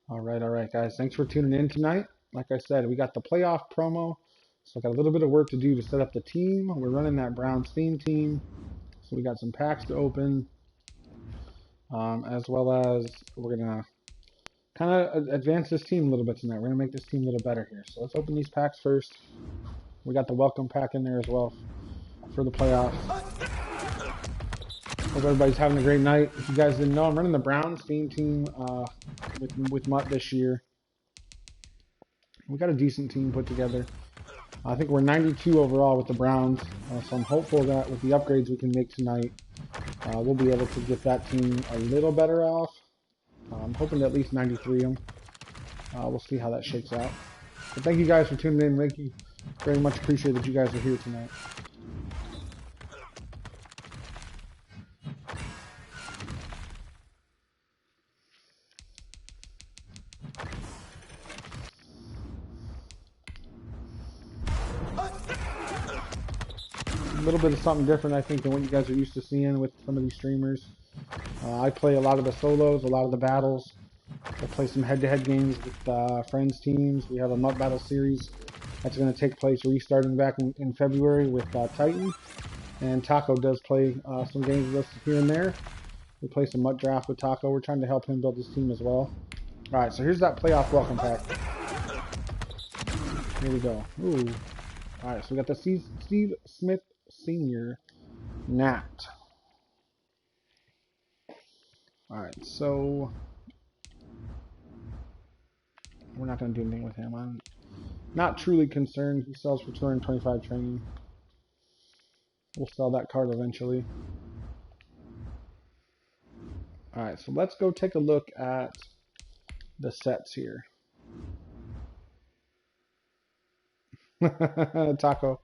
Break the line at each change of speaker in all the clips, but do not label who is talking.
All right, guys. Thanks for tuning in tonight. Like I said, we got the playoff promo, so I got a little bit of work to do to set up the team. We're running that Browns theme team, so we got some packs to open, as well as we're gonna kind of advance this team a little bit tonight. We're gonna make this team a little better here. So let's open these packs first. We got the welcome pack in there as well for the playoffs. Hope everybody's having a great night. If you guys didn't know, I'm running the Browns theme team with Mutt this year. We got a decent team put together. I think we're 92 overall with the Browns, so I'm hopeful that with the upgrades we can make tonight, we'll be able to get that team a little better off. I'm hoping to at least 93 them. We'll see how that shakes out. But thank you guys for tuning in. Thank you very much. Appreciate that you guys are here tonight. A little bit of something different, I think, than what you guys are used to seeing with some of these streamers. I play a lot of the solos, a lot of the battles. I play some head-to-head games with friends' teams. We have a Mutt Battle series that's going to take place restarting back in February with Titan. And Taco does play some games with us here and there. We play some Mutt Draft with Taco. We're trying to help him build his team as well. Alright, so here's that playoff welcome pack. Here we go. Ooh. Alright, so we got the Steve Smith Sr. Nat. Alright, so we're not going to do anything with him. I'm not truly concerned. He sells for 225 training. We'll sell that card eventually. Alright, so let's go take a look at the sets here. Taco.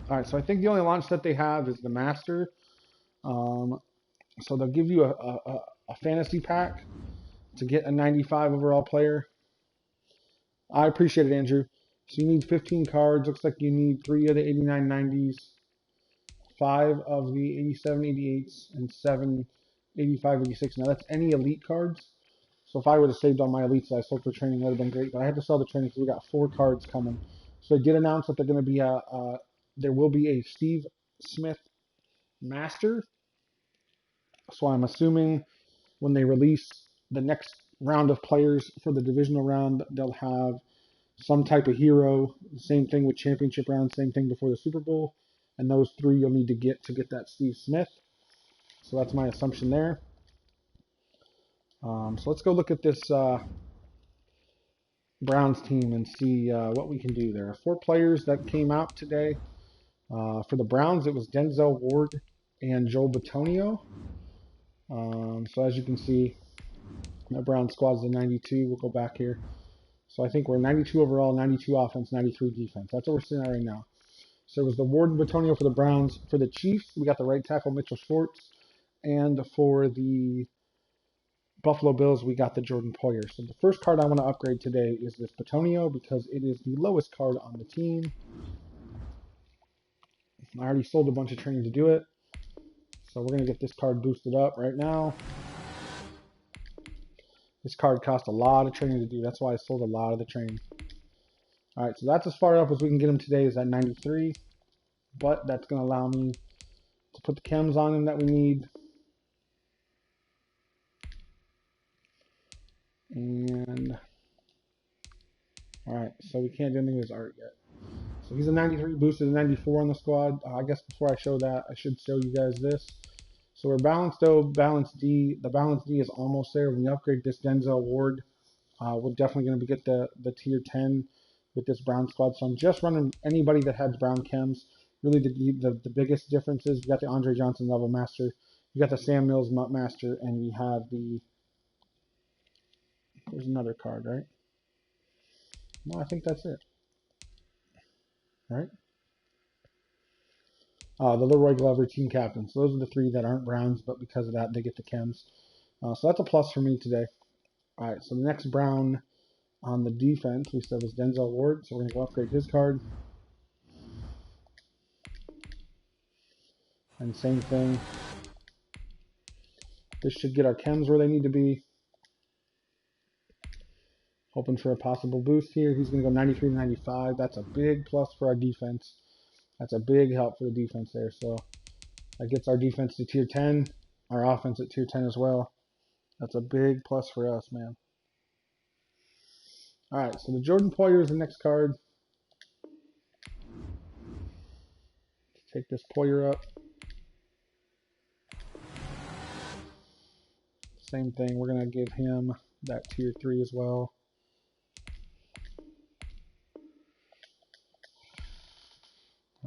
Alright, so I think the only launch set they have is the Master. So they'll give you a fantasy pack to get a 95 overall player. I appreciate it, Andrew. So you need 15 cards. Looks like you need 3 of the 89 90s, 5 of the 87 88s, and 7 85 86. Now that's any elite cards. So if I would have saved all my elites that I sold for training, that would have been great. But I had to sell the training because we got 4 cards coming. So they did announce that they're going to be there will be a Steve Smith Master. So I'm assuming when they release the next round of players for the divisional round, they'll have some type of hero. Same thing with championship round, same thing before the Super Bowl. And those 3 you'll need to get that Steve Smith. So that's my assumption there. So let's go look at this Browns team and see what we can do. There are 4 players that came out today. For the Browns, it was Denzel Ward and Joel Bitonio. So as you can see, the Brown squad's a 92. We'll go back here. So I think we're 92 overall, 92 offense, 93 defense. That's what we're sitting at right now. So it was the Ward and Bitonio for the Browns. For the Chiefs, we got the right tackle Mitchell Schwartz. And for the Buffalo Bills, we got the Jordan Poyer. So the first card I want to upgrade today is this Bitonio because it is the lowest card on the team. I already sold a bunch of training to do it. So we're going to get this card boosted up right now. This card cost a lot of training to do. That's why I sold a lot of the training. Alright, so that's as far up as we can get him today is at 93. But that's going to allow me to put the chems on him that we need. And alright, so we can't do anything with his art yet. So he's a 93, boosted to 94 on the squad. I guess before I show that, I should show you guys this. So we're balanced O, balanced D. The balanced D is almost there. When you upgrade this Denzel Ward, we're definitely going to get the tier 10 with this Brown squad. So I'm just running anybody that has Brown chems. Really, the biggest difference is we got the Andre Johnson level master, we got the Sam Mills Mutt master, and we have the. There's another card, right? No, I think that's it. Right? The Leroy Glover team captain. So those are the 3 that aren't Browns, but because of that, they get the chems. So that's a plus for me today. All right, so the next Brown on the defense we said was Denzel Ward. So we're going to go upgrade his card. And same thing. This should get our chems where they need to be. Hoping for a possible boost here. He's going to go 93 to 95. That's a big plus for our defense. That's a big help for the defense there. So that gets our defense to tier 10, our offense at tier 10 as well. That's a big plus for us, man. All right, so the Jordan Poyer is the next card. Let's take this Poyer up. Same thing. We're going to give him that tier 3 as well.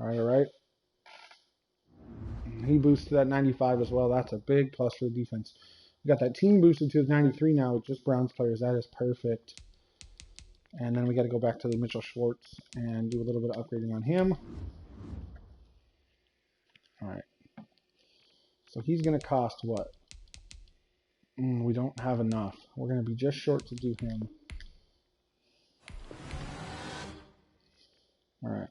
All right. He boosted that 95 as well. That's a big plus for the defense. We got that team boosted to 93 now with just Browns players. That is perfect. And then we got to go back to the Mitchell Schwartz and do a little bit of upgrading on him. All right. So he's going to cost what? We don't have enough. We're going to be just short to do him. All right.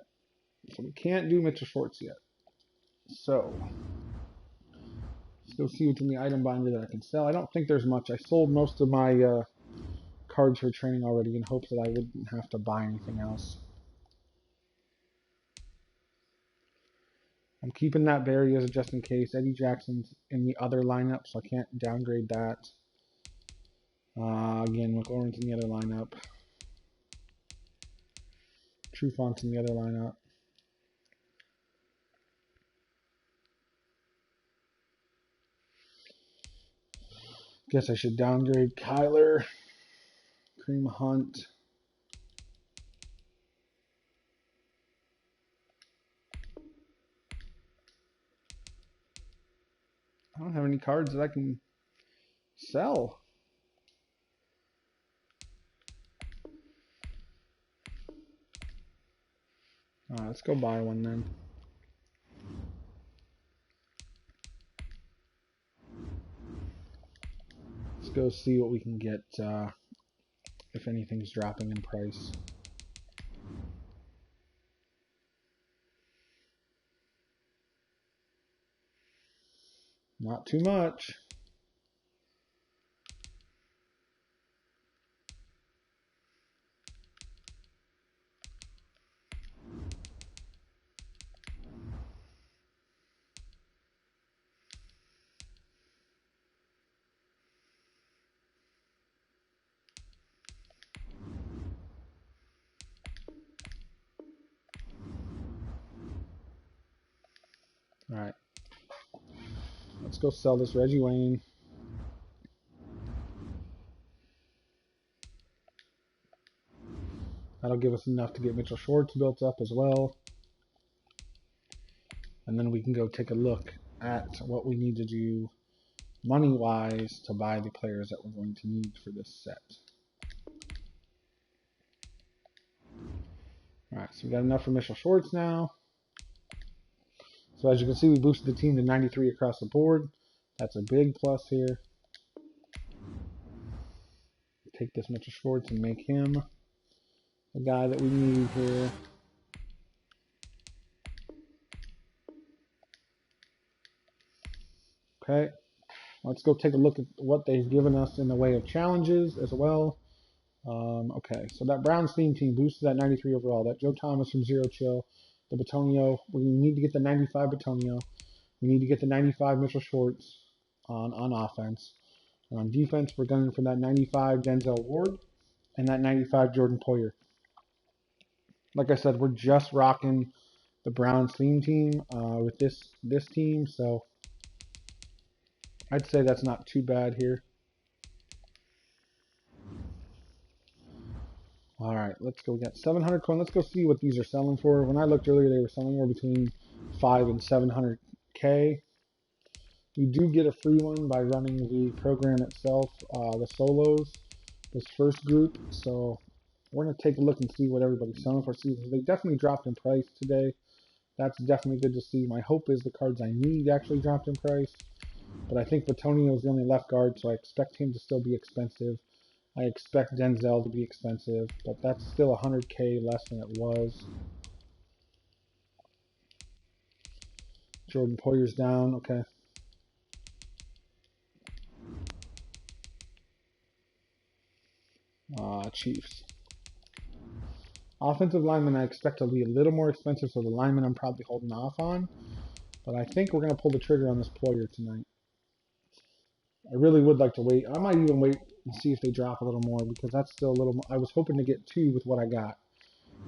So we can't do Mitchell Schwartz yet. So let's go see what's in the item binder that I can sell. I don't think there's much. I sold most of my cards for training already in hopes that I wouldn't have to buy anything else. I'm keeping that Barry as a just in case. Eddie Jackson's in the other lineup, so I can't downgrade that. Again, McLaurin's in the other lineup. Trufont's in the other lineup. Guess I should downgrade Kyler. Kareem Hunt. I don't have any cards that I can sell. Alright, let's go buy one then. Let's go see what we can get if anything's dropping in price. Not too much. Alright. Let's go sell this Reggie Wayne. That'll give us enough to get Mitchell Schwartz built up as well. And then we can go take a look at what we need to do money-wise to buy the players that we're going to need for this set. Alright, so we got enough for Mitchell Schwartz now. So as you can see, we boosted the team to 93 across the board. That's a big plus here. Take this Mitchell Schwartz and make him the guy that we need here. Okay, let's go take a look at what they've given us in the way of challenges as well. Okay, so that Browns theme team boosted that 93 overall. That Joe Thomas from Zero Chill, the Batonio. We need to get the 95 Batonio. We need to get the 95 Mitchell Schwartz on offense. And on defense, we're gunning for that 95 Denzel Ward and that 95 Jordan Poyer. Like I said, we're just rocking the Browns theme team with this team, so I'd say that's not too bad here. All right, let's go. We got 700 coin. Let's go see what these are selling for. When I looked earlier, they were selling more between 5 and 700K. You do get a free one by running the program itself, the solos, this first group. So we're going to take a look and see what everybody's selling for. See, they definitely dropped in price today. That's definitely good to see. My hope is the cards I need actually dropped in price. But I think Batonio is the only left guard, so I expect him to still be expensive. I expect Denzel to be expensive, but that's still 100K less than it was. Jordan Poyer's down. Okay. Chiefs. Offensive lineman I expect to be a little more expensive, so the lineman I'm probably holding off on. But I think we're going to pull the trigger on this Poyer tonight. I really would like to wait. I might even wait and see if they drop a little more because that's still a little more. I was hoping to get 2 with what I got.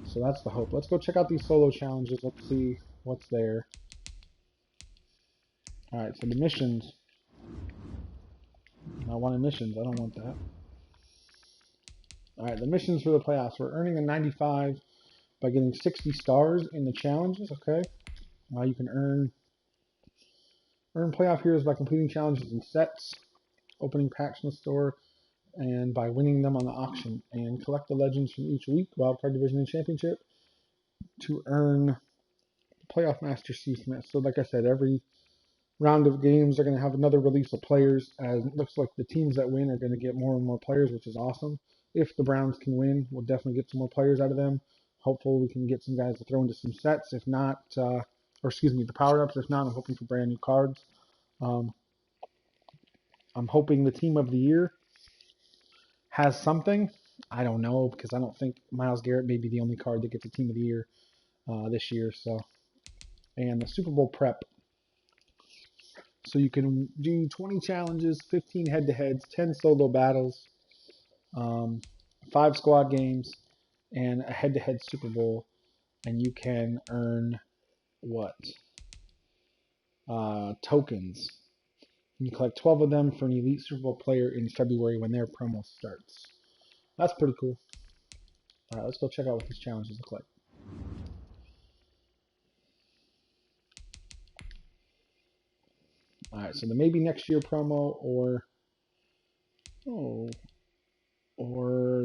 So that's the hope. Let's go check out these solo challenges. Let's see what's there. All right, so the missions. I wanted missions. I don't want that. All right, the missions for the playoffs. We're earning a 95 by getting 60 stars in the challenges. Okay. You can earn playoff heroes by completing challenges in sets, opening packs in the store, and by winning them on the auction. And collect the legends from each week, wildcard division and championship, to earn playoff master C Smith. So like I said, every round of games are going to have another release of players, as it looks like the teams that win are going to get more and more players, which is awesome. If the Browns can win, we'll definitely get some more players out of them. Hopefully we can get some guys to throw into some sets. If not, or excuse me, the power-ups. If not, I'm hoping for brand new cards. I'm hoping the team of the year has something. I don't know, because I don't think Myles Garrett may be the only card that gets a team of the year this year. So, and the Super Bowl prep. So you can do 20 challenges, 15 head-to-heads, 10 solo battles, 5 squad games, and a head-to-head Super Bowl. And you can earn what? Tokens. You collect 12 of them for an elite Super Bowl player in February when their promo starts. That's pretty cool. All right, let's go check out what these challenges look like. All right, so the maybe next year promo or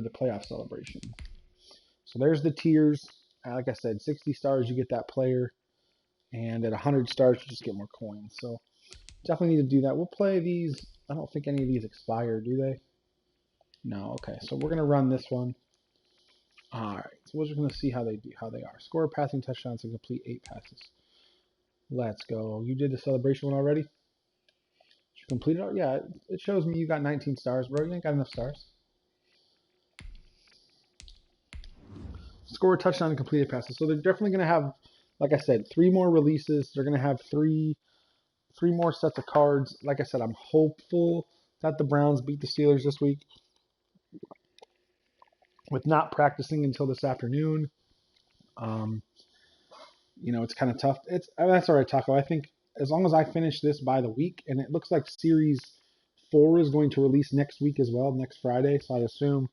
the playoff celebration. So there's the tiers. Like I said, 60 stars, you get that player. And at 100 stars, you just get more coins. So definitely need to do that. We'll play these. I don't think any of these expire, do they? No. Okay, so we're going to run this one. All right, so we're just going to see how they are. Score passing touchdowns and complete 8 passes. Let's go. You did the celebration one already? Did you complete it? Yeah, it shows me you got 19 stars, bro. You ain't got enough stars. Score a touchdown and completed passes. So they're definitely going to have, like I said, 3 more releases. They're going to have three more sets of cards. Like I said, I'm hopeful that the Browns beat the Steelers this week. With not practicing until this afternoon, it's kind of tough. That's all right, Taco. I think as long as I finish this by the week, and it looks like Series 4 is going to release next week as well, next Friday. So I assume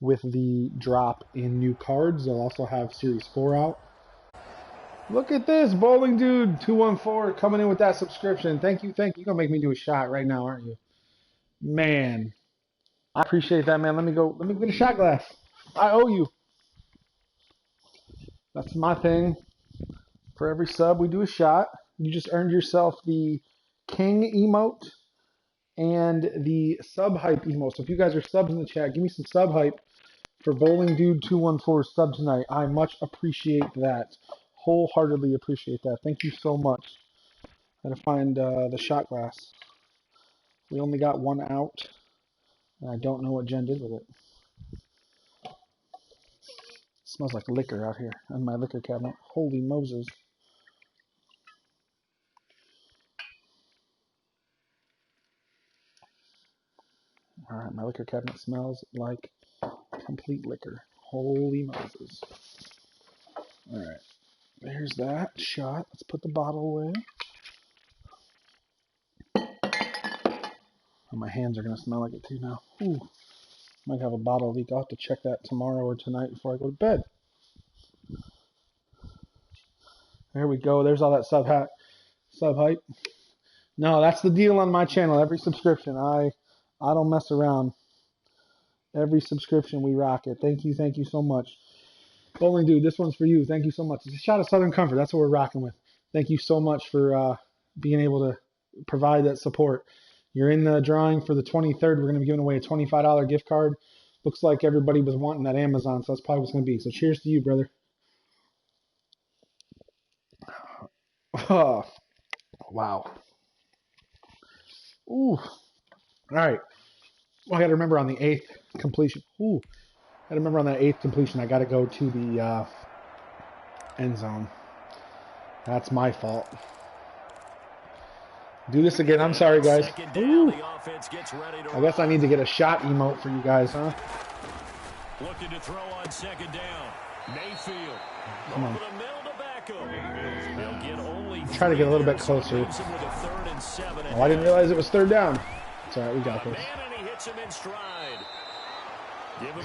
with the drop in new cards, they'll also have Series 4 out. Look at this, Bowling Dude 214 coming in with that subscription. Thank you. You're gonna make me do a shot right now, aren't you? Man, I appreciate that, man. Let me get a shot glass. I owe you. That's my thing. For every sub, we do a shot. You just earned yourself the King emote and the sub hype emote. So if you guys are subs in the chat, give me some sub hype for Bowling Dude 214 sub tonight. I much appreciate that. Wholeheartedly appreciate that. Thank you so much. Gotta find the shot glass. We only got one out, and I don't know what Jen did with it. Smells like liquor out here in my liquor cabinet. Holy Moses. Alright, my liquor cabinet smells like complete liquor. Holy Moses. Alright, there's that shot. Let's put the bottle away. Oh, my hands are going to smell like it too now. Ooh, might have a bottle leak. I'll have to check that tomorrow or tonight before I go to bed. There we go. There's all that sub hype. No, that's the deal on my channel. Every subscription, I don't mess around. Every subscription, we rock it. Thank you so much. Bowling Dude, this one's for you. Thank you so much. It's a shot of Southern Comfort. That's what we're rocking with. Thank you so much for being able to provide that support. You're in the drawing for the 23rd. We're going to be giving away a $25 gift card. Looks like everybody was wanting that Amazon, so that's probably what's going to be. So cheers to you, brother. Oh, wow. Ooh. All right. Well, I got to remember on the 8th completion. Ooh. I got to remember on that 8th completion, I got to go to the end zone. That's my fault. Do this again. I'm sorry, guys. Ooh. I guess I need to get a shot emote for you guys, huh?
Looking to throw on second down. Mayfield.
Come on.
Only
try to get a little bit closer. Oh, I didn't realize it was third down. It's all right. We got this.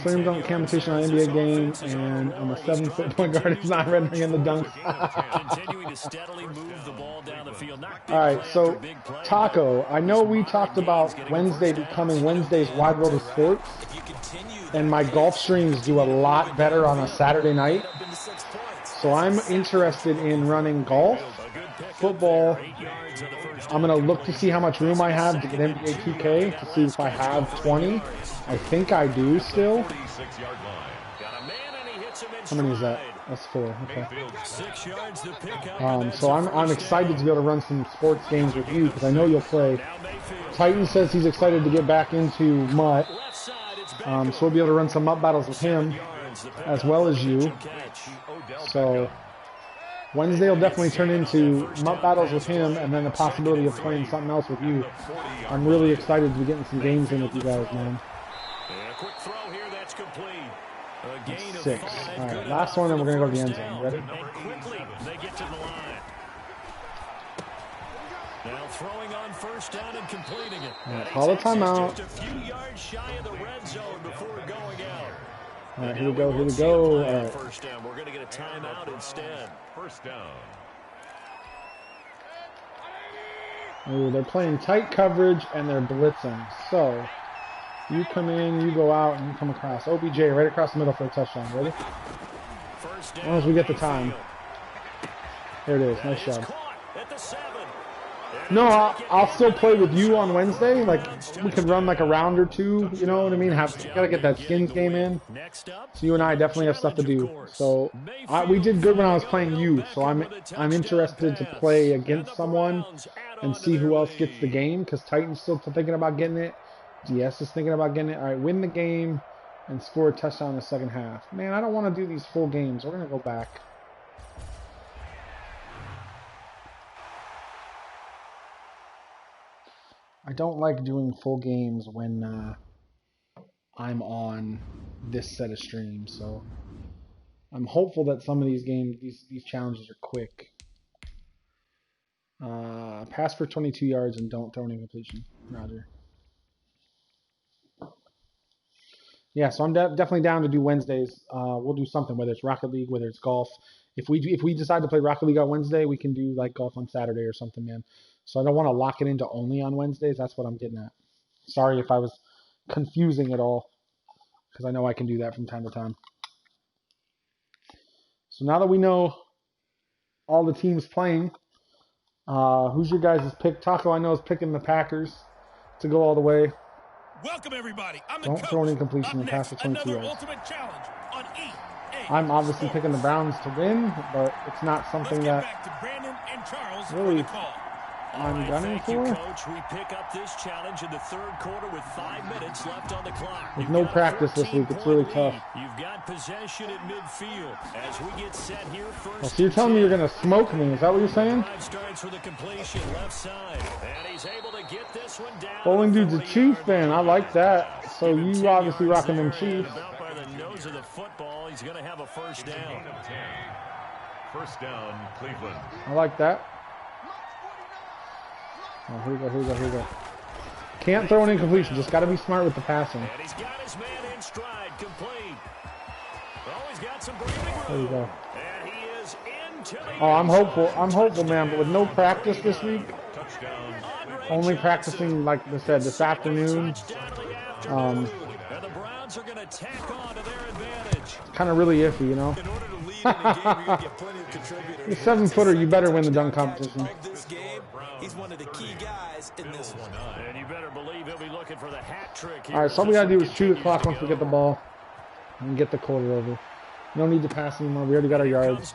Slam dunk competition on NBA game, and I'm a 7-foot point guard. It's not rendering in the dunk. All right, so Taco, I know we talked about Wednesday becoming Wednesday's Wide World of Sports, and my golf streams do a lot better on a Saturday night. So I'm interested in running golf, football. I'm going to look to see how much room I have to get NBA 2K to see if I have 20. I think I do still. How many is that? That's 4. Okay. So I'm excited to be able to run some sports games with you because I know you'll play. Titan says he's excited to get back into Mutt. So we'll be able to run some Mutt battles with him as well as you. So Wednesday will definitely turn into Mutt battles with him and then the possibility of playing something else with you. I'm really excited to be getting some games in with you guys, man. That's 6. All right, last one, and we're going to go to the end zone. Ready?
Now throwing on first down and completing it.
All right, call the timeout.
Just a few yards shy of the red zone before going out.
All right, here we go, here we go. All right.
First down. We're going to get a timeout instead. First down.
Ooh, they're playing tight coverage, and they're blitzing. So you come in, you go out, and you come across. OBJ right across the middle for a touchdown. Ready? As long as we get the time. There it is. Nice job. No, I'll still play with you on Wednesday. Like, we could run like a round or two. You know what I mean? Gotta get that skins game in. So you and I definitely have stuff to do. So we did good when I was playing you. So I'm interested to play against someone and see who else gets the game. Because Titan's still thinking about getting it. DS is thinking about getting it. All right, win the game and score a touchdown in the second half. Man, I don't want to do these full games. We're going to go back. I don't like doing full games when I'm on this set of streams. So I'm hopeful that some of these games, these challenges are quick. Pass for 22 yards and don't throw any completion. Roger. Yeah, so I'm definitely down to do Wednesdays. We'll do something, whether it's Rocket League, whether it's golf. If we decide to play Rocket League on Wednesday, we can do like golf on Saturday or something, man. So I don't want to lock it into only on Wednesdays. That's what I'm getting at. Sorry if I was confusing it all, because I know I can do that from time to time. So now that we know all the teams playing, who's your guys' pick? Taco, I know, is picking the Packers to go all the way.
Welcome everybody.
Don't throw an incompletion and pass for 22 yards. I'm obviously picking the Browns to win, but it's not something that really I'm gunning for.
Coach. We pick up this challenge in the third quarter with 5 minutes left on the clock.
With no practice this week, it's really tough.
You've got possession at midfield as we get set here first.
Well, so you're telling me you're going to smoke me? Is that what you're saying?
Starts with a completion left side, and he's able to get this one down.
Bowling Dude's a Chief fan. I like that. So you obviously rocking them Chiefs.
By the nose of the football, he's going to have a first down.
First down, Cleveland.
I like that. Oh, here we go, here we go, here we go. Can't throw an incompletion. Just got to be smart with the passing.
And he's got his man in stride, complete. Oh, he's got some breathing room.
There we go.
And he is into the
Oh, I'm hopeful, man. But with no practice this week, only practicing, like I said, this afternoon.
And the Browns are going to tack on to their advantage.
Kind of really iffy, you know. You're 7-footer, you better win the dunk competition.
He's one of the key guys in this one.
And you better believe he'll be looking for the hat trick here.
All right, so all we got to do is chew the clock once we get the ball and get the quarter over. No need to pass anymore. We already got our yards.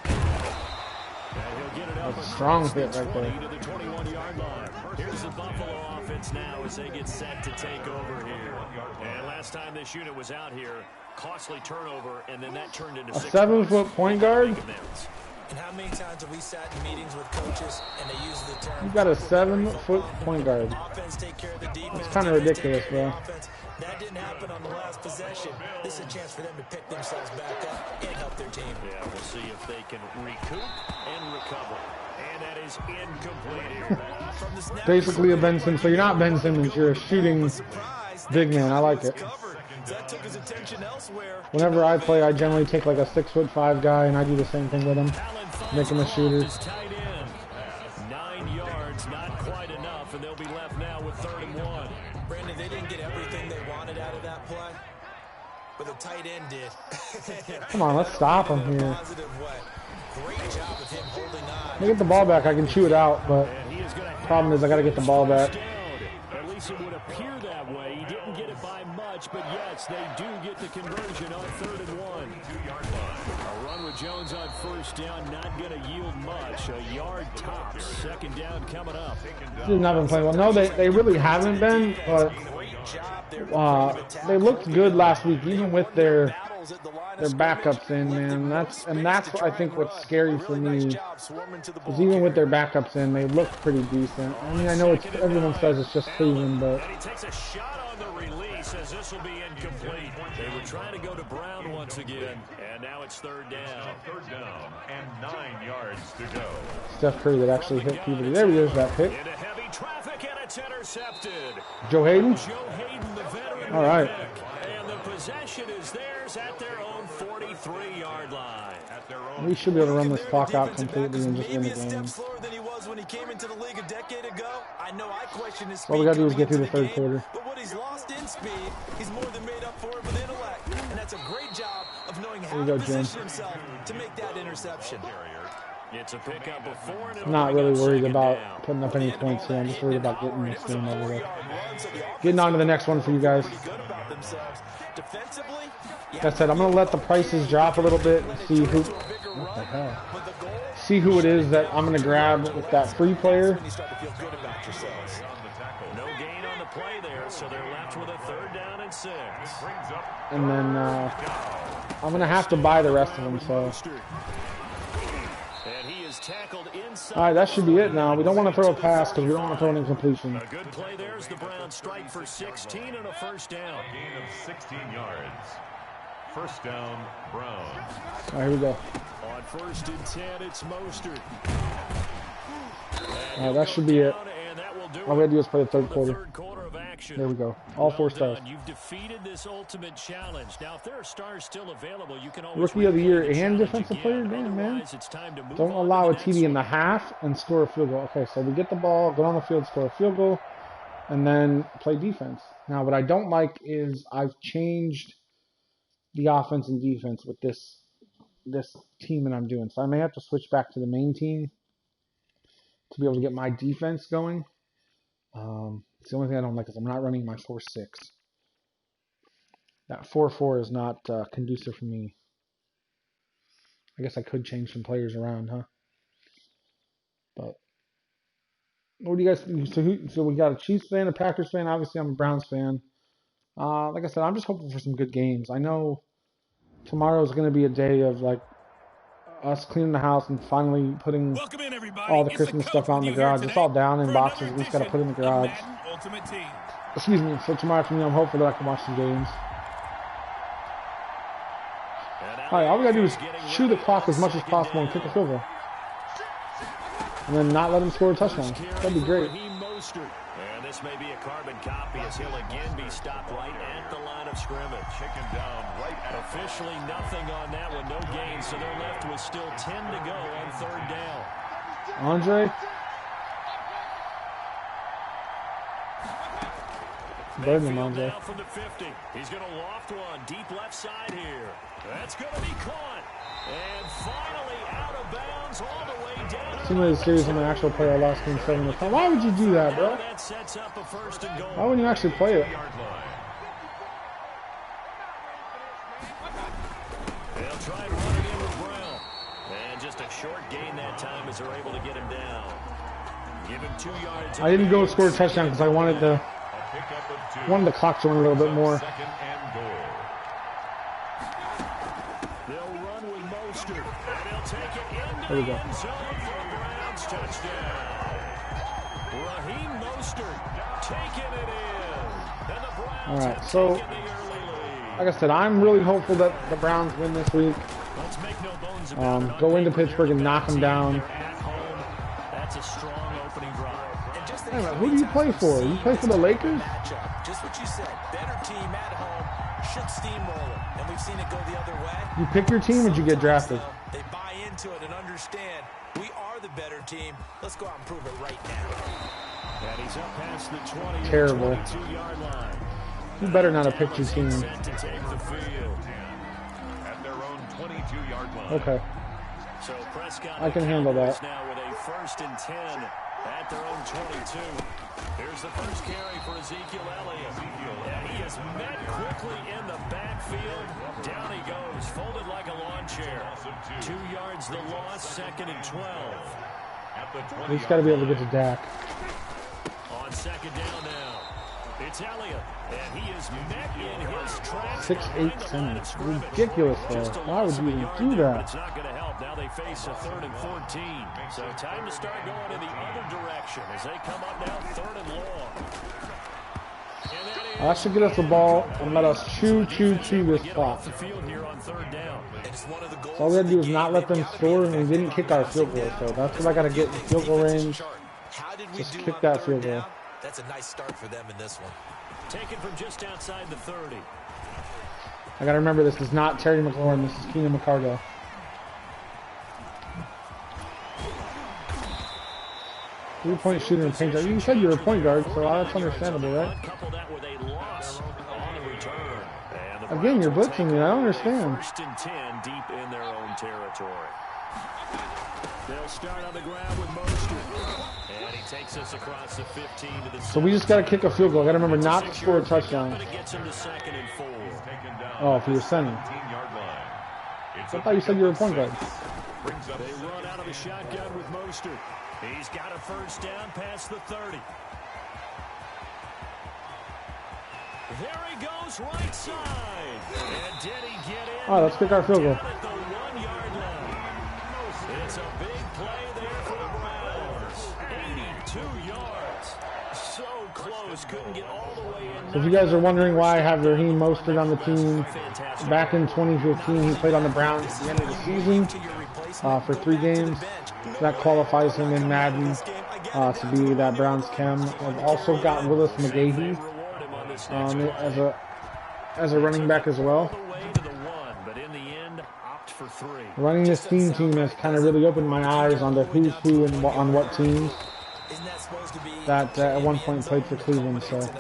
That's a strong hit right there.
Here's the Buffalo offense offense now as they get set to take over here. And last time this unit was out here, costly turnover, and then that turned into
a 7-foot point guard.
And how many times have we sat in meetings with coaches and they use the term?
You got a 7-foot point guard.
Offense take care of the defense.
It's kind of ridiculous, bro.
That didn't happen on the last possession. This is a chance for them to pick themselves back up and help their team.
Yeah, we'll see if they can recoup and recover. And that is incomplete here.
Basically a Ben Simmons. So you're not Ben Simmons. You're a shooting big man. I like it. Whenever I play, I generally take like a 6'5" guy, and I do the same thing with him. Make him a shooter.
9 yards, not quite enough, and they'll be left now with 3rd and 1.
Brandon, they didn't get everything they wanted out of that play, but the tight end did.
Come on, let's stop him here.
Great job of him holding on.
Let me get the ball back. I can chew it out, but problem is I got to get the ball back.
At least it would appear that way. He didn't get it by much, but yes, they do get the conversion on 3rd and 1. A run with Jones on 1st down, not going to yield much. A yard tops. 2nd down coming up.
They've not been playing well. No, they really haven't been, but they looked good last week, even with their backups in, man. That's I think what's scary for me is even with their backups in, they look pretty decent. I mean, I know everyone says it's just Cleveland, but
And he takes a shot on the release as this will be incomplete. They were trying to go to Brown once again, and now it's 3rd down.
3rd down and 9 yards to go.
Steph Curry that actually hit people. There he is, that pick.
Into heavy traffic, and it's intercepted.
Joe Hayden.
Joe Hayden, the veteran.
All right.
And the possession is theirs at their own 43-yard line.
We should be able to run this clock out completely and just win the game. All we got to do is get through the 3rd quarter.
But what he's lost in speed, he's more than made up for it with intellect. And that's a great job of knowing how to position himself to make that interception.
It's a pickup of 4, and
Not really worried about putting up any points here. I'm just worried about getting this game over with. Getting on to the next one for you guys. Like I said, I'm going to let the prices drop a little bit and see who... What the hell? See who it is that I'm going to grab with that free player.
No gain on the play there, so they're left with a 3rd down and 6.
And then I'm going to have to buy the rest of them, so...
And he is tackled inside.
All right, that should be it now. We don't want to throw a pass because we don't want to throw an incompletion.
A good play there as the Browns strike for 16 and a 1st down.
A gain of 16 yards. 1st down, Browns.
All right, here we go.
On 1st and 10, it's Mostert.
All right, that should be it. All we got to do is play the 3rd quarter. There we go. All 4 stars.
You've defeated this ultimate challenge. Now, if there are stars still available, you can always
Rookie of the year and defensive player? Damn, man. Don't allow a TD in the half and score a field goal. Okay, so we get the ball, go on the field, score a field goal, and then play defense. Now, what I don't like is I've changed the offense and defense with this team that I'm doing. So I may have to switch back to the main team to be able to get my defense going. It's the only thing I don't like is I'm not running my 4-6. That 4-4 is not conducive for me. I guess I could change some players around, huh? But what do you guys think? So we got a Chiefs fan, a Packers fan. Obviously, I'm a Browns fan. Like I said, I'm just hoping for some good games. I know tomorrow is going to be a day of like us cleaning the house and finally putting all the Christmas stuff out in the garage. It's all down in boxes. We just got to put it in the garage.
Ultimate Team.
Excuse me. So tomorrow for me, I'm hopeful that I can watch some games. All right, all we got to do is chew the clock as much as possible and kick a field goal. And then not let him score a touchdown. That'd be great.
And this may be a carbon copy as he'll again be stopped right at the line of scrimmage.
Taken down right at
Officially nothing on that one, no gain, so they're left with still 10 to go on 3rd down.
Andre? Burden Andre.
Now from the 50. He's going to loft one deep left side here. That's going to be caught. And finally out of bounds all the way down.
Simulated series on an actual player last game 7 to 10. Why would you do that, bro?
That sets up a 1st and goal.
Why wouldn't you actually play it?
They'll try and run it in with Brown. And just a short gain that time as they're able to get him down. Give him 2 yards.
I didn't go score a touchdown because I wanted the clock to run a little bit more.
Second and goal.
They'll run with Mostert. And they'll take it into
There we
the
go.
end zone for a Browns touchdown. Raheem Mostert taking it in. And the Browns
All right,
have
so
taken the early lead.
like I said, I'm really hopeful that the Browns win this week.
Let's make no bones about it.
Go into Pittsburgh and knock them down.
At home, that's a strong opening drive.
And just
Hey, man, who do you play for? You play for the Lakers?
matchup. Just what you said. Better team at home should steamroll it. And we've seen it go the other way.
You pick your team or did you get drafted?
They buy into it and understand we are the better team. Let's go out and prove it right now.
And he's up past the 20
Terrible.
22-yard line.
You better not have picked your team.
Set to take the field.
At their own 22-yard line.
Okay.
So Prescott
I can handle that.
now with a 1st and 10 at their own 22. Here's the first carry for Ezekiel Elliott. And he is met quickly in the backfield. Down he goes, folded like a lawn chair. 2 yards the loss, 2nd and 12.
At the
We just got to be able to get to Dak.
On 2nd down now. It's Elliott, and he is met in his tracks.
6'8" center. Ridiculous, though. Why would you even do
But
that?
it's not going to help. Now they face a 3rd and 14. So time to start going in the other direction as they come up now 3rd and long. And
That should get us the ball and let us chew this
get
clock.
off the field here on 3rd down.
It's one of the goals
So all we had to do is not let them score, and we didn't kick our field goal. So that's what I got to get in field goal range.
How did we
Just
do
kick
on
that
3rd
field goal.
down? That's a nice start for them in this one.
Taken from just outside the 30.
I got to remember, this is not Terry McLaurin. This is Keenan McCardell. Three-point shooter and paint guard. You said you were a point guard, so that's understandable, right?
Couple that with a loss on the return. And the
Again, you're
Browns
blitzing me. I don't understand.
1st and 10 deep in their own territory. They'll start on the ground with Mostert. And he takes us across the 15 to the
So we just got to kick a field goal. I got to remember not to score a touchdown.
But it gets him to 2nd and 4.
Oh, if you were sending. I thought you said you were a point guard.
They run out of the shotgun with Mostert. He's got a 1st down past the 30. There he goes, right side. And did he get in?
All right, let's kick our field goal.
Down at the 1-yard line. It's a big play there for the Browns. 82 yards. So close, couldn't get all the way in.
So if you guys are wondering why I have Raheem Mostert on the team, back in 2015 he played on the Browns at the end of the season for 3 games. That qualifies him in Madden to be that Browns chem. I've also got Willis McGahee as a running back as well. Running this team has kind of really opened my eyes onto who's who and on what teams. That at one point played for Cleveland, so.
And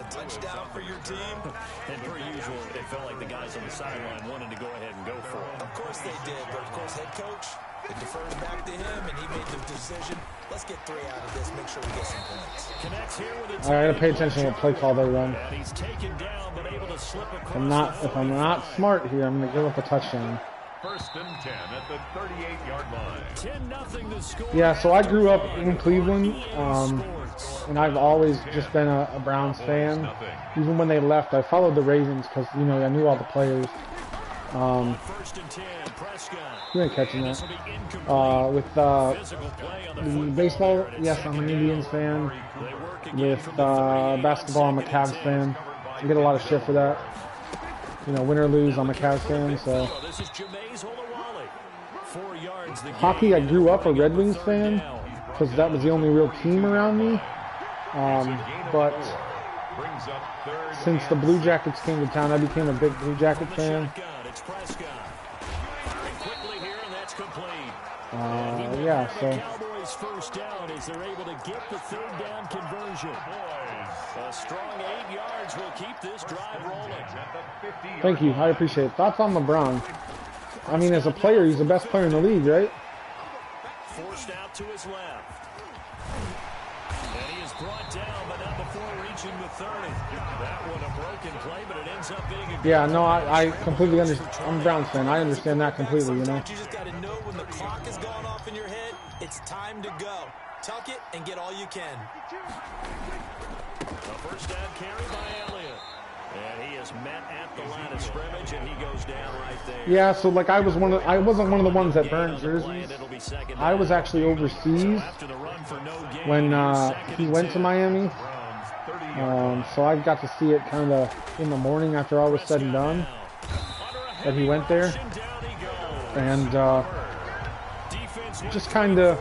per usual, it felt like the guys on the sideline wanted to go ahead and go for it.
Of course they did, but of course head coach, it defers back to him, and he made the decision. Let's get 3 out of this, make sure we get some points.
Connects here with
I gotta pay attention to what play call they run.
and he's taken down, but able to slip across.
If I'm not smart here, I'm gonna give up a touchdown.
1st and 10 at the 38-yard line.
10-0 to score.
Yeah, so I grew up in Cleveland, and I've always just been a Browns fan. Even when they left, I followed the Ravens because, you know, I knew all the players.
1st and 10, Prescott.
You ain't catching
This
that.
will be incomplete.
With
Physical play on the
the
football,
baseball,
but
yes,
it's
I'm an
second
Indians
down.
fan.
They work again
With
from the 30.
basketball, I'm a Cavs fan. I get a lot of shit for that. You know, win or lose, I'm a Cavs fan, so.
This is Jameis Olawale. 4 yards the
Hockey, I grew up a Red Wings fan because that was the only real team around me. But
Brings up 3rd
since the Blue Jackets came to town, I became a big Blue Jacket fan.
It's Prescott. And quickly here, and that's complete.
Yeah, so.
Cowboys 1st down as they're able to get the 3rd down conversion. A strong 8 yards will keep this drive rolling.
Thank you, I appreciate it. Thoughts on LeBron? I mean, as a player, he's the best player in the league, right?
Forced out to his left. And he is brought down, but not before reaching the 30. That one a broken play, but it ends up being a good
Yeah, no, I completely understand. I'm a Browns fan. I understand that completely, you know.
You just got to know when the clock is going off in your head, it's time to go. Tuck it and get all you can.
A first down carry by Elliott. And he is met at the line of scrimmage, and he goes down right there.
Yeah, so like I wasn't one of the ones that burned jerseys. I was actually overseas when he went to Miami. So I got to see it kind of in the morning after all was said and done that he went there. And just kind of,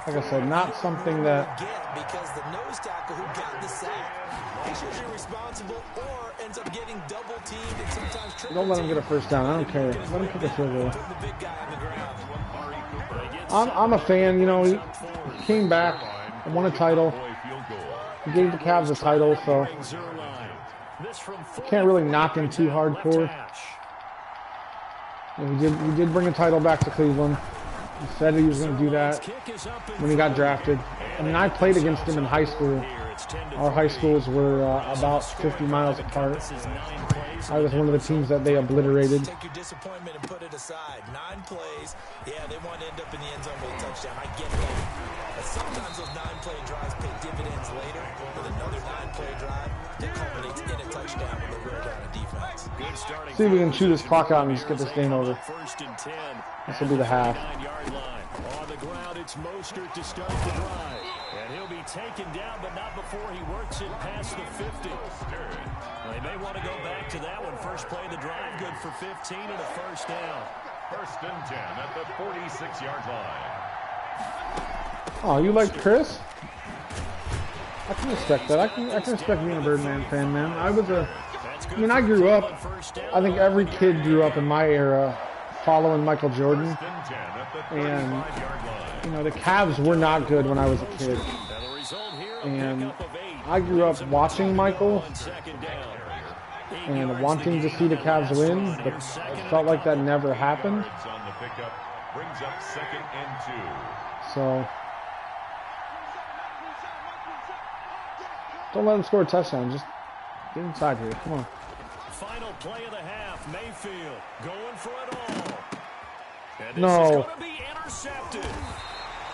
like I said, not something that
because the nose tackle who got the sack is usually responsible or ends up getting double teamed and sometimes triple.
Don't let him get a first down. I don't care. Let him kick a field goal. I'm a fan. You know, he came back and won a title. He gave the Cavs a title, so you can't really knock him too hardcore. And he did bring a title back to Cleveland. He said he was going to do that when he got drafted. I mean, I played against him in high school. Our high schools were about 50 miles apart. I was one of the teams that they obliterated.
Take your disappointment and put it aside. 9 plays. Yeah, they want to end up in the end zone with a touchdown. I get that. But sometimes those 9-play drives pay dividends later with another 9-play drive that culminates in a touchdown when they wear down a defense.
See if we can chew this clock out and just get this game over. This will be the half.
On the ground, it's Mostert to start the drive. And he'll be taken down, but not before he works it past the 50. They may want to go back to that one. First play of the drive, good for 15 and a first down.
First and 10 at the 46-yard line.
Oh, you like Chris? I can respect that. I can respect being a Birdman fan, man. I grew up. I think every kid grew up in my era following Michael Jordan. And, you know, the Cavs were not good when I was a kid. And I grew up watching Michael and wanting to see the Cavs win, but it felt like that never happened. So, don't let him score a touchdown. Just get inside here. Come on.
Final play of the half. Mayfield going for it all. And this
No.
is going to be intercepted.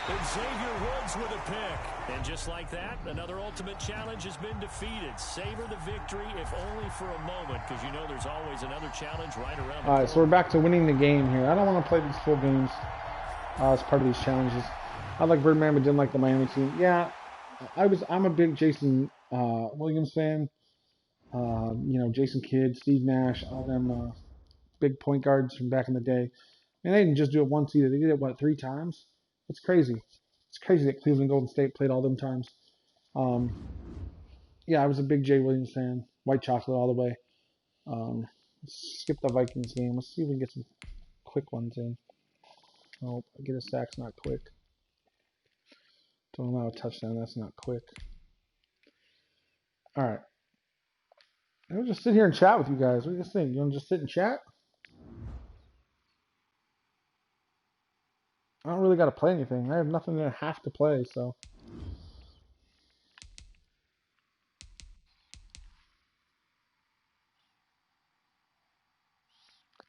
Xavier Woods with a pick. And just like that, another ultimate challenge has been defeated. Savor the victory, if only for a moment, because you know there's always another challenge right around the corner.
All right, so we're back to winning the game here. I don't want to play these full games as part of these challenges. I like Birdman, but didn't like the Miami team. Yeah, I'm a big Jason Williams fan. You know, Jason Kidd, Steve Nash, all them big point guards from back in the day. And they didn't just do it once either. They did it, 3 times? It's crazy. It's crazy that Cleveland Golden State played all them times. Yeah, I was a big Jay Williams fan. White chocolate all the way. Let's skip the Vikings game. Let's see if we can get some quick ones in. Oh, get a sack's not quick. Don't allow a touchdown. That's not quick. All right. I'll just sit here and chat with you guys. What do you guys think? You want to just sit and chat? I don't really got to play anything. I have nothing that I have to play, so.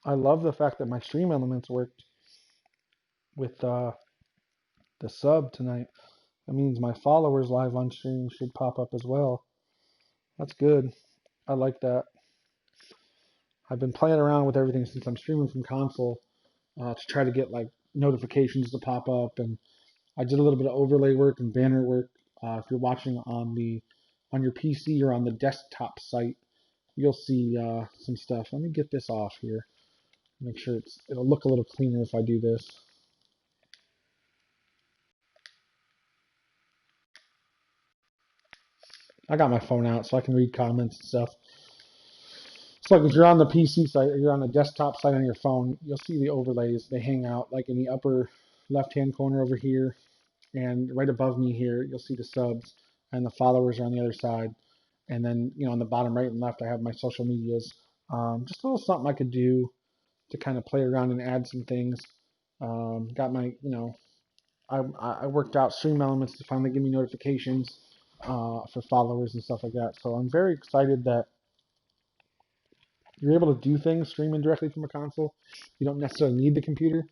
I love the fact that my stream elements worked with the sub tonight. That means my followers live on stream should pop up as well. That's good. I like that. I've been playing around with everything since I'm streaming from console to try to get like notifications to pop up, and I did a little bit of overlay work and banner work. If you're watching on your PC or on the desktop site, you'll see some stuff. Let me get this off here. Make sure it'll look a little cleaner if I do this. I got my phone out so I can read comments and stuff. So like if you're on the PC site or you're on the desktop site on your phone, you'll see the overlays. They hang out like in the upper left-hand corner over here, and right above me here, you'll see the subs, and the followers are on the other side. And then, you know, on the bottom right and left, I have my social medias. Just a little something I could do to kind of play around and add some things. Got my, you know, I worked out stream elements to finally give me notifications for followers and stuff like that. So I'm very excited that you're able to do things streaming directly from a console. You don't necessarily need the computer.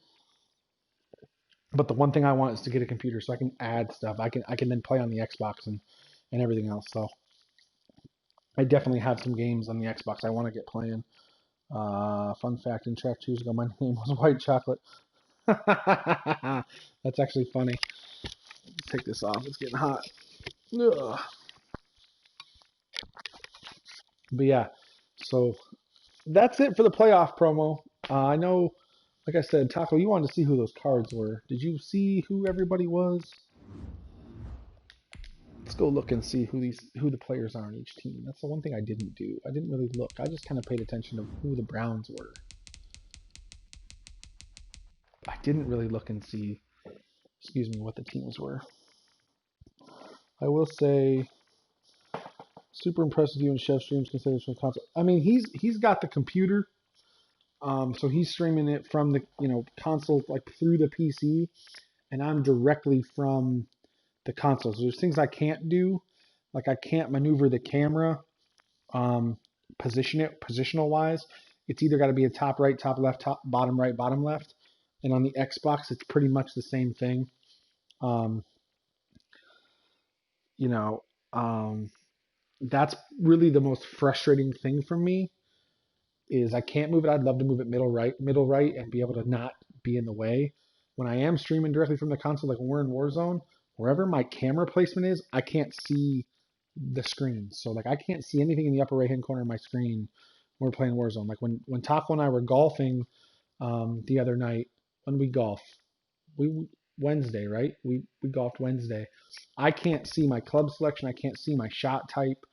But the one thing I want is to get a computer so I can add stuff. I can then play on the Xbox and everything else. So I definitely have some games on the Xbox I want to get playing. Fun fact: in track 2 years ago, my name was White Chocolate. That's actually funny. Let's take this off. It's getting hot. Ugh. But yeah, so that's it for the playoff promo. I know, like I said, Taco, you wanted to see who those cards were. Did you see who everybody was? Let's go look and see who the players are on each team. That's the one thing I didn't do. I didn't really look. I just kind of paid attention to who the Browns were. I didn't really look and see, what the teams were. I will say, super impressed with you and Chef Streams considers from console. I mean, he's got the computer, so he's streaming it from the console like through the PC, and I'm directly from the console. So there's things I can't do, like I can't maneuver the camera, positional wise. It's either got to be a top right, top left, top bottom right, bottom left, and on the Xbox it's pretty much the same thing. Um, you know, that's really the most frustrating thing for me is I can't move it. I'd love to move it middle right, and be able to not be in the way. When I am streaming directly from the console, like when we're in Warzone, wherever my camera placement is, I can't see the screen. So like I can't see anything in the upper right hand corner of my screen when we're playing Warzone. Like when Taco and I were golfing the other night, when we golf, we Wednesday, right? We golfed Wednesday. I can't see my club selection. I can't see my shot type.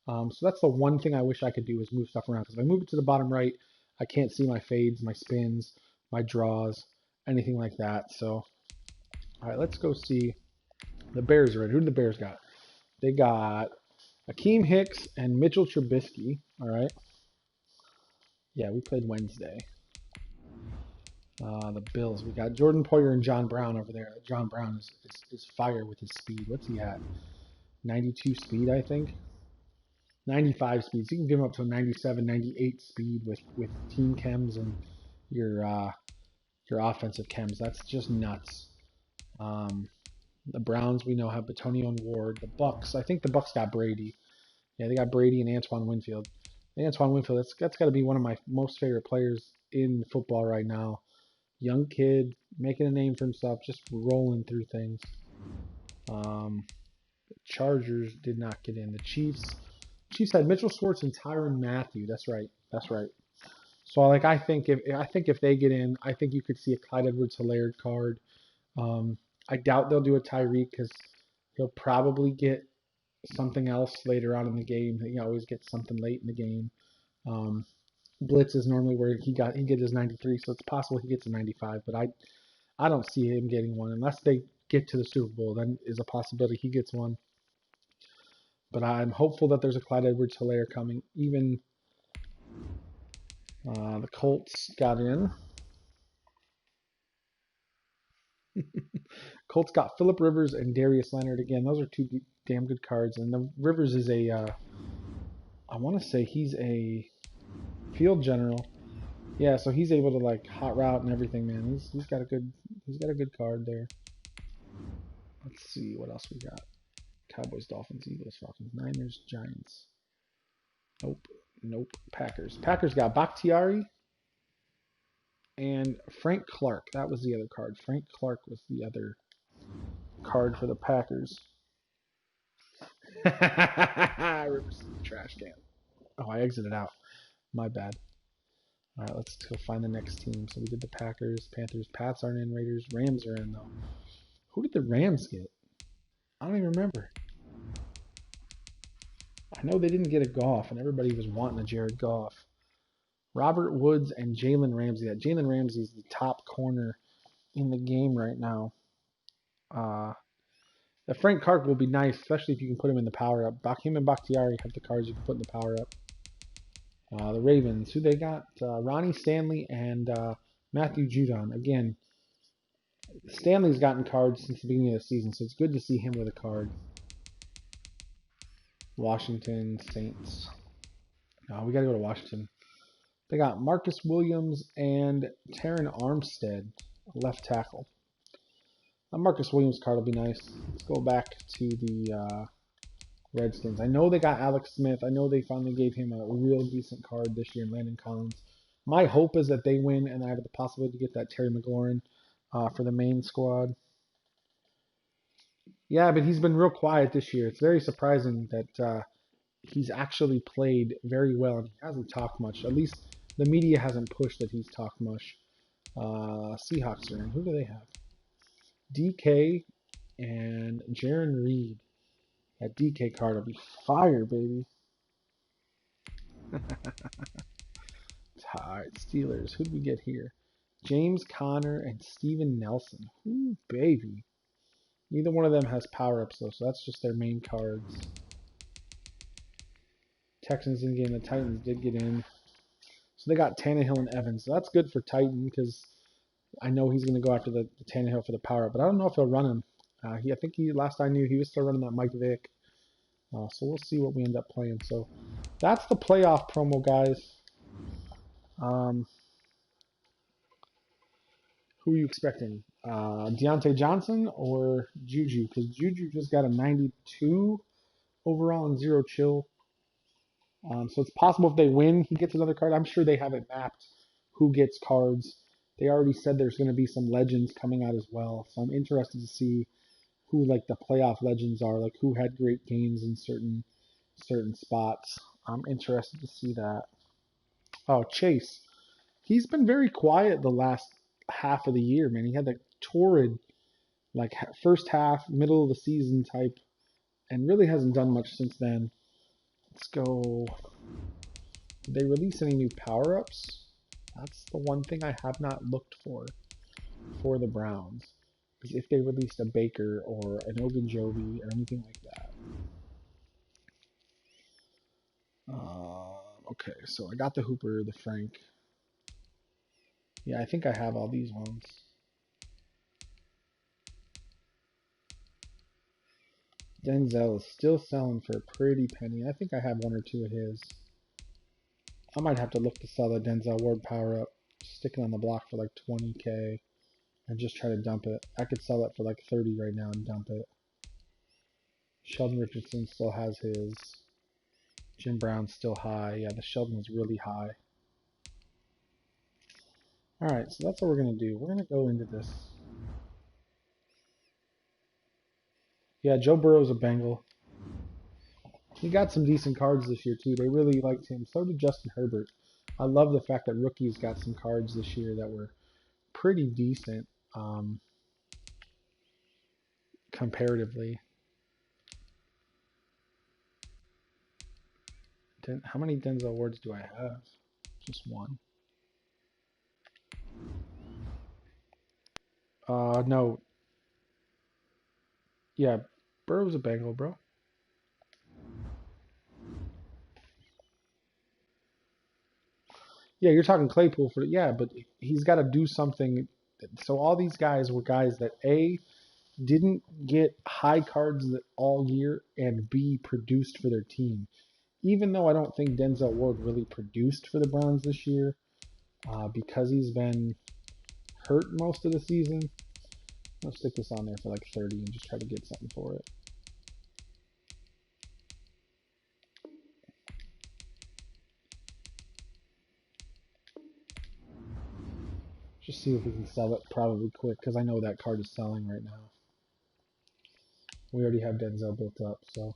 So that's the one thing I wish I could do is move stuff around. Because if I move it to the bottom right, I can't see my fades, my spins, my draws, anything like that. So, all right, let's go see. The Bears are in. Who did the Bears got? They got Akeem Hicks and Mitchell Trubisky. All right. Yeah, we played Wednesday. The Bills. We got Jordan Poyer and John Brown over there. John Brown is fire with his speed. What's he at? 92 speed, I think. 95 speeds. You can give him up to 97, 98 speed with team chems and your offensive chems. That's just nuts. The Browns we know have Batonio and Ward. The Bucks, I think the Bucks got Brady. Yeah, they got Brady and Antoine Winfield. Antoine Winfield, that's got to be one of my most favorite players in football right now. Young kid, making a name for himself, just rolling through things. The Chargers did not get in. The Chiefs had Mitchell Schwartz and Tyrann Mathieu. That's right. So like I think if they get in, I think you could see a Clyde Edwards-Helaire card. I doubt they'll do a Tyreek because he'll probably get something else later on in the game. He always gets something late in the game. Blitz is normally where he gets his 93, so it's possible he gets a 95. But I don't see him getting one unless they get to the Super Bowl. Then is a possibility he gets one. But I'm hopeful that there's a Clyde Edwards-Helaire coming. Even the Colts got in. Colts got Phillip Rivers and Darius Leonard again. Those are two damn good cards. And the Rivers is I want to say he's a field general. Yeah, so he's able to like hot route and everything, man. He's got a good card there. Let's see what else we got. Cowboys, Dolphins, Eagles, Falcons, Niners, Giants. Nope. Packers. Packers got Bakhtiari and Frank Clark. That was the other card. Frank Clark was the other card for the Packers. Rivers in the trash can. Oh, I exited out. My bad. All right, let's go find the next team. So we did the Packers, Panthers, Pats aren't in, Raiders, Rams are in though. Who did the Rams get? I don't even remember. I know they didn't get a Goff, and everybody was wanting a Jared Goff. Robert Woods and Jalen Ramsey. That Jalen Ramsey is the top corner in the game right now. The Frank Clark will be nice, especially if you can put him in the power up. Him and Bakhtiari have the cards you can put in the power up. The Ravens, who they got? Ronnie Stanley and Matthew Judon. Again, Stanley's gotten cards since the beginning of the season, so it's good to see him with a card. Washington Saints. We got to go to Washington. They got Marcus Williams and Terran Armstead, left tackle. A Marcus Williams card will be nice. Let's go back to the Redskins. I know they got Alex Smith. I know they finally gave him a real decent card this year in Landon Collins. My hope is that they win and I have the possibility to get that Terry McLaurin for the main squad. Yeah, but he's been real quiet this year. It's very surprising that he's actually played very well and he hasn't talked much. At least the media hasn't pushed that he's talked much. Seahawks are in. Who do they have? DK and Jaron Reed. That DK card will be fire, baby. Alright, Steelers. Who do we get here? James Conner and Steven Nelson. Ooh, baby. Neither one of them has power-ups, though, so that's just their main cards. Texans didn't get in. The Titans did get in. So they got Tannehill and Evans. So that's good for Titan because I know he's going to go after the Tannehill for the power-up. But I don't know if he'll run him. I think last I knew, he was still running that Mike Vick. So we'll see what we end up playing. So that's the playoff promo, guys. Who are you expecting? Deontay Johnson or Juju? Because Juju just got a 92 overall and 0 chill. So it's possible if they win, he gets another card. I'm sure they have it mapped who gets cards. They already said there's going to be some legends coming out as well. So I'm interested to see who like the playoff legends are, like who had great games in certain spots. I'm interested to see that. Oh, Chase. He's been very quiet the last half of the year, man. He had that torrid, like first half, middle of the season type, and really hasn't done much since then. Let's go. Did they release any new power-ups? That's the one thing I have not looked for the Browns. Is if they released a Baker or an Ogunjobi or anything like that. Okay, so I got the Hooper, the Frank. Yeah, I think I have all these ones. Denzel is still selling for a pretty penny. I think I have one or two of his. I might have to look to sell the Denzel Ward power-up. Stick it on the block for like 20K. And just try to dump it. I could sell it for like 30 right now and dump it. Sheldon Richardson still has his. Jim Brown's still high. Yeah, the Sheldon is really high. Alright, so that's what we're going to do. We're going to go into this. Yeah, Joe Burrow's a Bengal. He got some decent cards this year, too. They really liked him. So did Justin Herbert. I love the fact that rookies got some cards this year that were pretty decent comparatively. How many Denzel awards do I have? Just one. No. Yeah, Burrow's a Bengal, bro. Yeah, you're talking Claypool for yeah, but he's got to do something. So all these guys were guys that A, didn't get high cards all year, and B, produced for their team. Even though I don't think Denzel Ward really produced for the Browns this year, because he's been hurt most of the season, I'll stick this on there for like 30 and just try to get something for it. Just see if we can sell it probably quick, because I know that card is selling right now. We already have Denzel built up, so.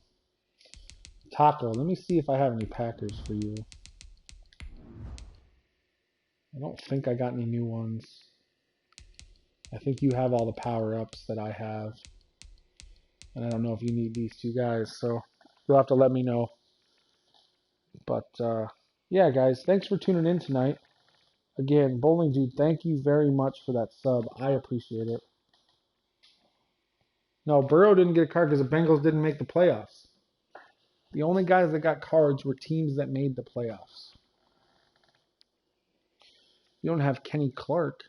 Taco, let me see if I have any Packers for you. I don't think I got any new ones. I think you have all the power-ups that I have. And I don't know if you need these two guys, so you'll have to let me know. But, yeah, guys, thanks for tuning in tonight. Again, Bowling Dude, thank you very much for that sub. I appreciate it. No, Burrow didn't get a card because the Bengals didn't make the playoffs. The only guys that got cards were teams that made the playoffs. You don't have Kenny Clark.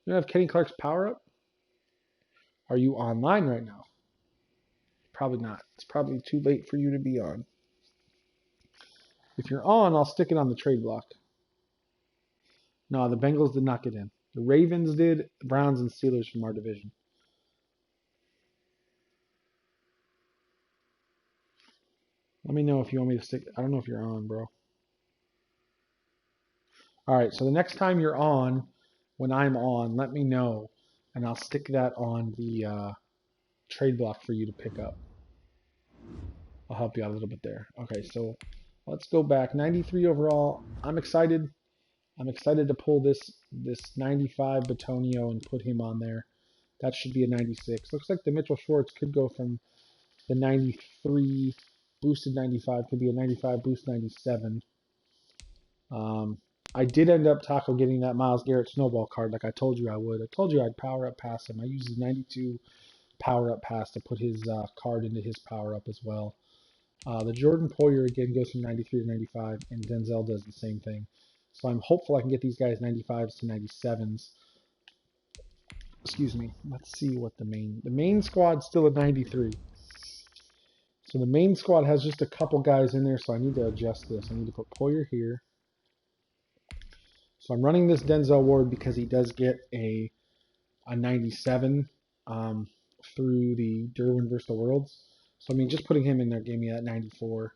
You don't have Kenny Clark's power-up? Are you online right now? Probably not. It's probably too late for you to be on. If you're on, I'll stick it on the trade block. No, the Bengals did not get in. The Ravens did, the Browns and Steelers from our division. Let me know if you want me to stick. I don't know if you're on, bro. All right, so the next time you're on, when I'm on, let me know, and I'll stick that on the trade block for you to pick up. I'll help you out a little bit there. Okay, so let's go back. 93 overall. I'm excited. I'm excited to pull this 95 Batonio and put him on there. That should be a 96. Looks like the Mitchell Schwartz could go from the 93 boosted 95 could be a 95 boost 97. I did end up Taco getting that Myles Garrett snowball card like I told you I would. I told you I'd power up pass him. I used his 92 power up pass to put his card into his power up as well. The Jordan Poyer again goes from 93 to 95, and Denzel does the same thing. So I'm hopeful I can get these guys 95s to 97s. Excuse me. Let's see what the main squad's still at 93. So the main squad has just a couple guys in there, so I need to adjust this. I need to put Poyer here. So I'm running this Denzel Ward because he does get a 97 through the Derwin versus the Worlds. So I mean, just putting him in there gave me that 94.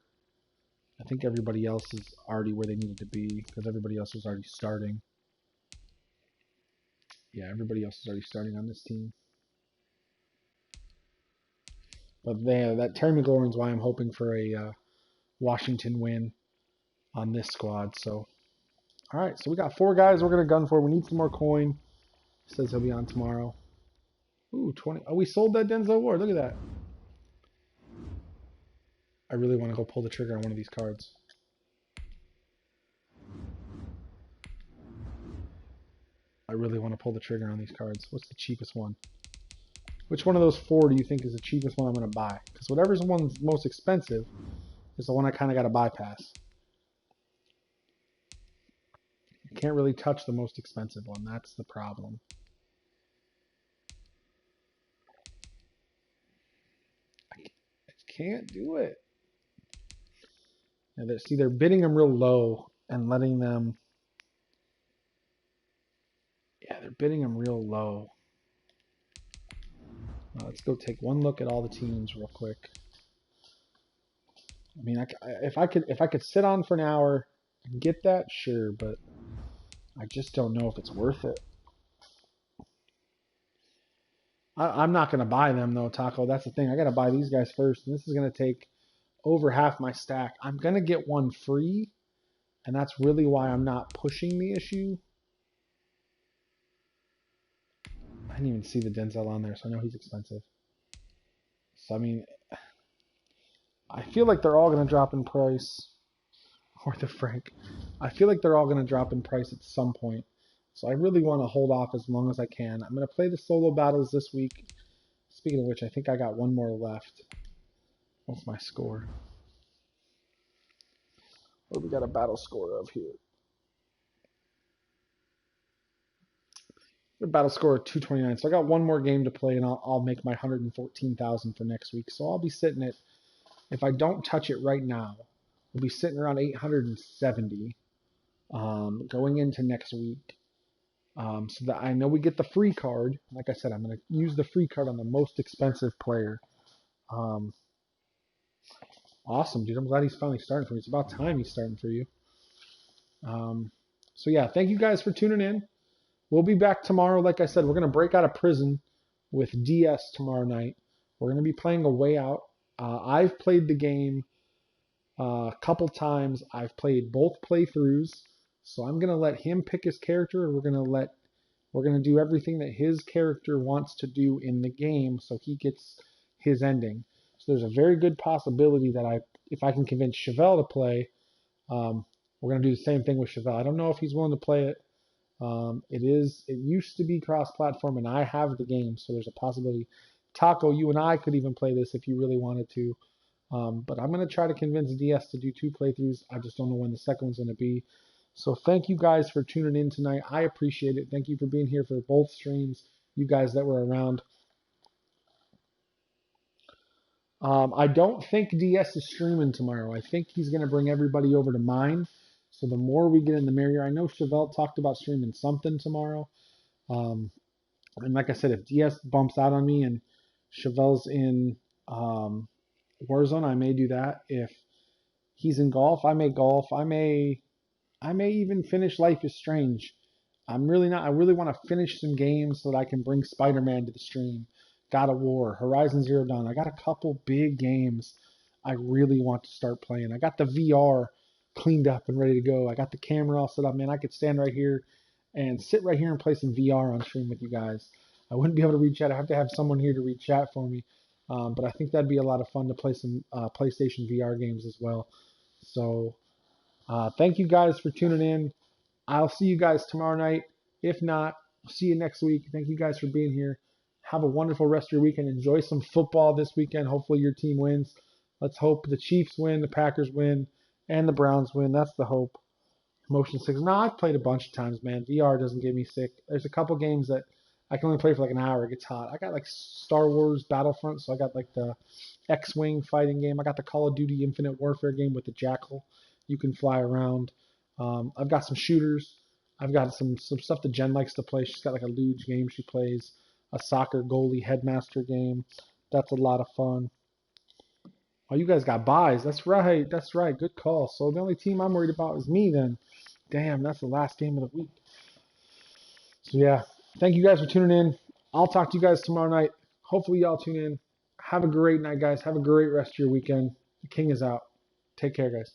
I think everybody else is already where they needed to be because everybody else was already starting. Yeah, everybody else is already starting on this team. But that Terry McLaurin's why I'm hoping for a Washington win on this squad. So, all right, so we got 4 guys we're going to gun for. We need some more coin. Says he'll be on tomorrow. Ooh, 20. Oh, we sold that Denzel Ward. Look at that. I really want to go pull the trigger on one of these cards. I really want to pull the trigger on these cards. What's the cheapest one? Which one of those 4 do you think is the cheapest one I'm going to buy? Because whatever's the one's most expensive is the one I kind of got to bypass. You can't really touch the most expensive one. That's the problem. I can't do it. Now see, they're bidding them real low and letting them... Yeah, they're bidding them real low. Let's go take one look at all the teams real quick. I mean, if I could sit on for an hour and get that, sure, but I just don't know if it's worth it. I'm not going to buy them though, Taco. That's the thing. I got to buy these guys first, and this is going to take over half my stack. I'm going to get one free, and that's really why I'm not pushing the issue. I didn't even see the Denzel on there, so I know he's expensive. So, I mean, I feel like they're all going to drop in price. Or the Frank. I feel like they're all going to drop in price at some point. So I really want to hold off as long as I can. I'm going to play the solo battles this week. Speaking of which, I think I got one more left. What's my score? What do we got a battle score of here? A battle score of 229. So I got one more game to play, and I'll make my 114,000 for next week. So I'll be sitting at, if I don't touch it right now, we'll be sitting around 870 going into next week. So that I know we get the free card. Like I said, I'm going to use the free card on the most expensive player. Awesome, dude. I'm glad he's finally starting for me. It's about time he's starting for you. So yeah, thank you guys for tuning in. We'll be back tomorrow. Like I said, we're going to break out of prison with DS tomorrow night. We're going to be playing a way out. I've played the game a couple times. I've played both playthroughs. So I'm going to let him pick his character, and we're going to do everything that his character wants to do in the game so he gets his ending. So there's a very good possibility that if I can convince Chevelle to play, we're going to do the same thing with Chevelle. I don't know if he's willing to play it. It used to be cross-platform, and I have the game, so there's a possibility. Taco, you and I could even play this if you really wanted to. But I'm going to try to convince DS to do 2 playthroughs. I just don't know when the second one's going to be. So thank you guys for tuning in tonight. I appreciate it. Thank you for being here for both streams, you guys that were around. I don't think DS is streaming tomorrow. I think he's going to bring everybody over to mine. So the more we get in, the merrier. I know Chevelle talked about streaming something tomorrow. And like I said, if DS bumps out on me and Chevelle's in Warzone, I may do that. If He's in golf. I may golf. I may even finish Life is Strange. I'm really not. I really want to finish some games so that I can bring Spider-Man to the stream. God of War, Horizon Zero Dawn. I got a couple big games I really want to start playing. I got the VR cleaned up and ready to go. I got the camera all set up. Man, I could stand right here and sit right here and play some VR on stream with you guys. I wouldn't be able to read chat. I have to have someone here to read chat for me. But I think that'd be a lot of fun to play some PlayStation VR games as well. So thank you guys for tuning in. I'll see you guys tomorrow night. If not, I'll see you next week. Thank you guys for being here. Have a wonderful rest of your weekend. Enjoy some football this weekend. Hopefully your team wins. Let's hope the Chiefs win, the Packers win, and the Browns win. That's the hope. Motion sickness. No, I've played a bunch of times, man. VR doesn't get me sick. There's a couple games that I can only play for like an hour. It gets hot. I got like Star Wars Battlefront, so I got like the X-Wing fighting game. I got the Call of Duty Infinite Warfare game with the Jackal. You can fly around. I've got some shooters. I've got some stuff that Jen likes to play. She's got like a luge game she plays, a soccer goalie headmaster game. That's a lot of fun. Oh, you guys got buys. That's right. That's right. Good call. So the only team I'm worried about is me then. Damn, that's the last game of the week. So yeah, thank you guys for tuning in. I'll talk to you guys tomorrow night. Hopefully y'all tune in. Have a great night, guys. Have a great rest of your weekend. The King is out. Take care, guys.